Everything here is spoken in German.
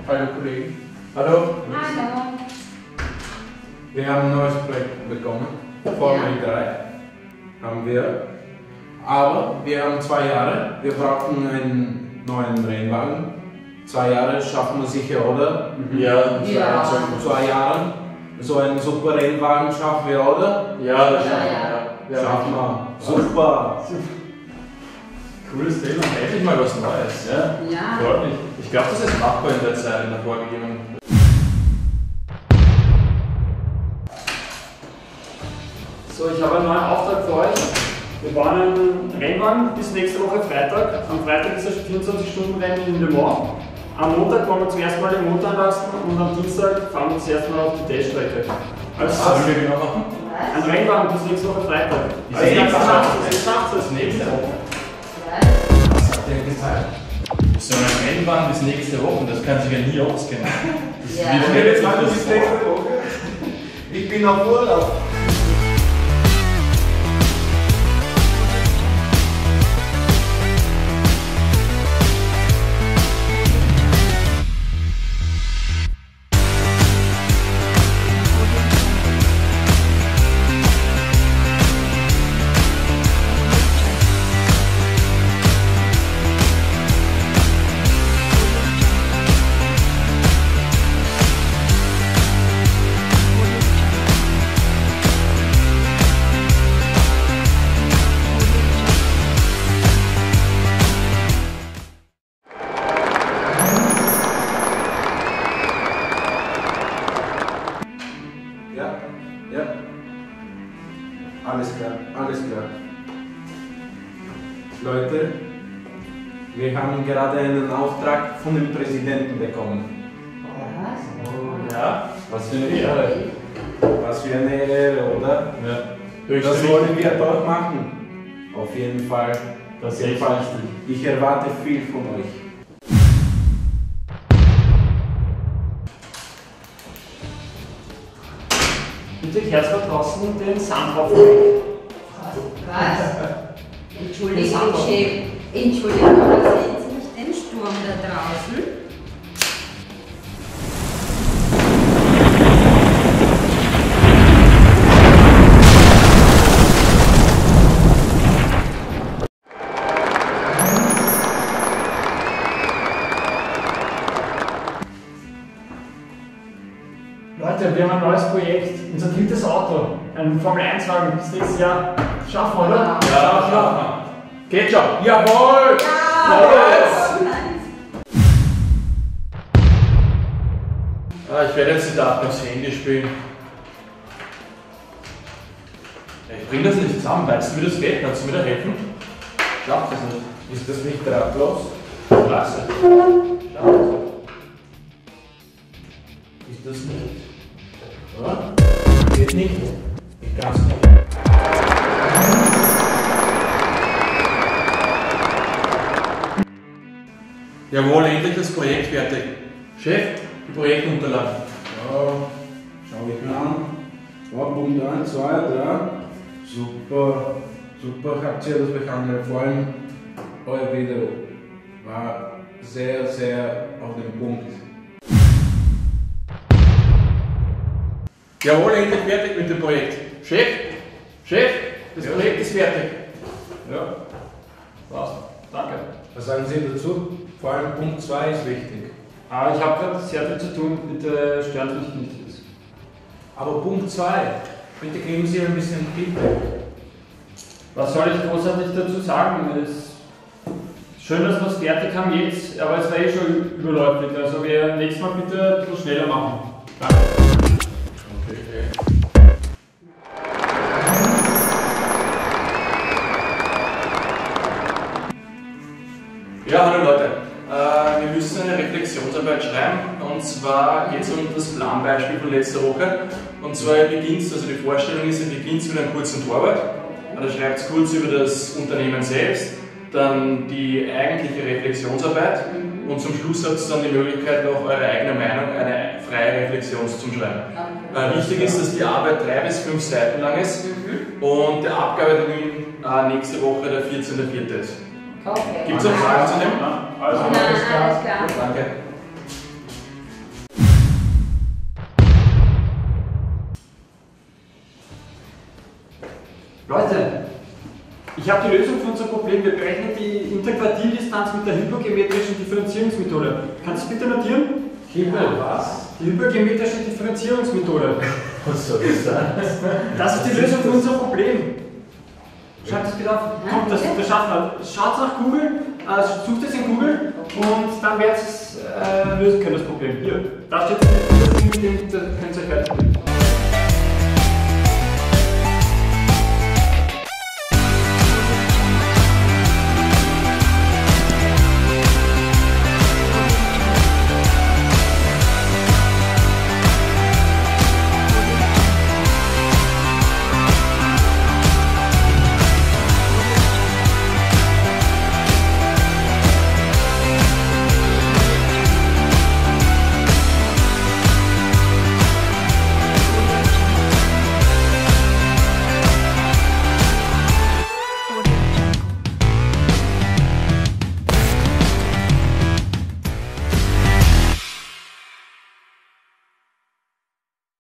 Hallo Kollegen. Hallo. Hallo. Wir haben ein neues Projekt bekommen. Formel 3 haben wir. Aber wir haben 2 Jahre. Wir brauchen einen neuen Rennwagen. 2 Jahre schaffen wir sicher, oder? Ja, 2 Jahren. So einen super Rennwagen schaffen wir, oder? Ja, das schaffen wir. Schaffen wir. Super. Cooles Thema, endlich mal was Neues. Ja. Freut mich. Ich glaube, das ist machbar in der Zeit, in der vorgegebenen. So, ich habe einen neuen Auftrag für euch. Wir bauen einen Rennwagen bis nächste Woche Freitag. Am Freitag ist das 24-Stunden-Rennen in Le Mans. Am Montag wollen wir zum ersten Mal den Motor anlassen und am Dienstag fahren wir das erste Mal auf die Teststrecke. Was sollen wir genau machen? Ein Rennwagen bis nächste Woche Freitag. Ich schaff's das nächste Woche. Was hat der gesagt? So ein Rennwagen bis nächste Woche, das kann sich ja nie ausgehen. Ich bin auf Urlaub. Ja. Alles klar, alles klar. Leute, wir haben gerade einen Auftrag von dem Präsidenten bekommen. Was? Ja, was für eine Ehre. Was für eine Ehre, oder? Ja. Das wollen wir dort machen. Auf jeden Fall. Das sehe ich richtig. Ich erwarte viel von euch. Bitte kehrt da draußen den Sandhaufen weg. Was? Entschuldigung, Chef. Entschuldigung, aber sehen Sie nicht den Sturm da draußen? Leute, wir haben ein neues Projekt, unser drittes Auto, ein Formel-1-Wagen bis nächstes Jahr. Schaffen wir, oder? Ja, schaffen wir. Geht schon! Jawohl! Ich werde jetzt die Daten aufs Handy spielen. Ich bringe das nicht zusammen, weißt du, wie das geht? Kannst du mir da helfen? Schafft das nicht. Ist das nicht drahtlos? Klasse. Schafft das nicht. Ist das nicht? Ja? Geht nicht. Ich kann's nicht. Jawohl, endlich das Projekt fertig. Chef, die Projektunterlagen. Ja, schau ich mir an. Ja, Punkt 1, 2, 3. Super, super habt ihr das behandelt. Vor allem euer Video war sehr, sehr auf den Punkt. Jawohl, endlich fertig mit dem Projekt. Chef, das Projekt ist fertig. Ja, Was? Danke. was sagen Sie dazu? Vor allem Punkt 2 ist wichtig. Ich habe gerade sehr viel zu tun, bitte stören Sie mich nicht. Aber Punkt 2, bitte geben Sie ein bisschen Feedback. Was soll ich großartig dazu sagen? Es ist schön, dass wir es fertig haben jetzt, aber es war eh schon überläufig. Also wir nächstes Mal bitte ein bisschen schneller machen. Danke. Ja, hallo Leute. Wir müssen eine Reflexionsarbeit schreiben, und zwar geht es um das Planbeispiel von letzter Woche. Und zwar also die Vorstellung ist, ihr beginnt mit einem kurzen Vorwort, da schreibt es kurz über das Unternehmen selbst, dann die eigentliche Reflexionsarbeit und zum Schluss habt ihr dann die Möglichkeit, noch eure eigene Meinung, eine freie Reflexion zu schreiben. Wichtig ist, dass die Arbeit 3 bis 5 Seiten lang ist und der Abgabetermin nächste Woche der 14.04. ist. Okay. Gibt es noch Fragen zu dem? Alles klar. Danke. Ich habe die Lösung für unser Problem. Wir berechnen die Interquartildistanz mit der hypergeometrischen Differenzierungsmethode. Kannst du es bitte notieren? Was? Die hypergeometrische Differenzierungsmethode. Was soll das sein? Das ist die Lösung für unser Problem. Schreibt es bitte auf. Kommt, das schaffen wir. Schaut nach Google, sucht es in Google und dann werdet ihr es lösen können, das Problem. Hier, da steht es, da könnt ihr euch weiterbilden.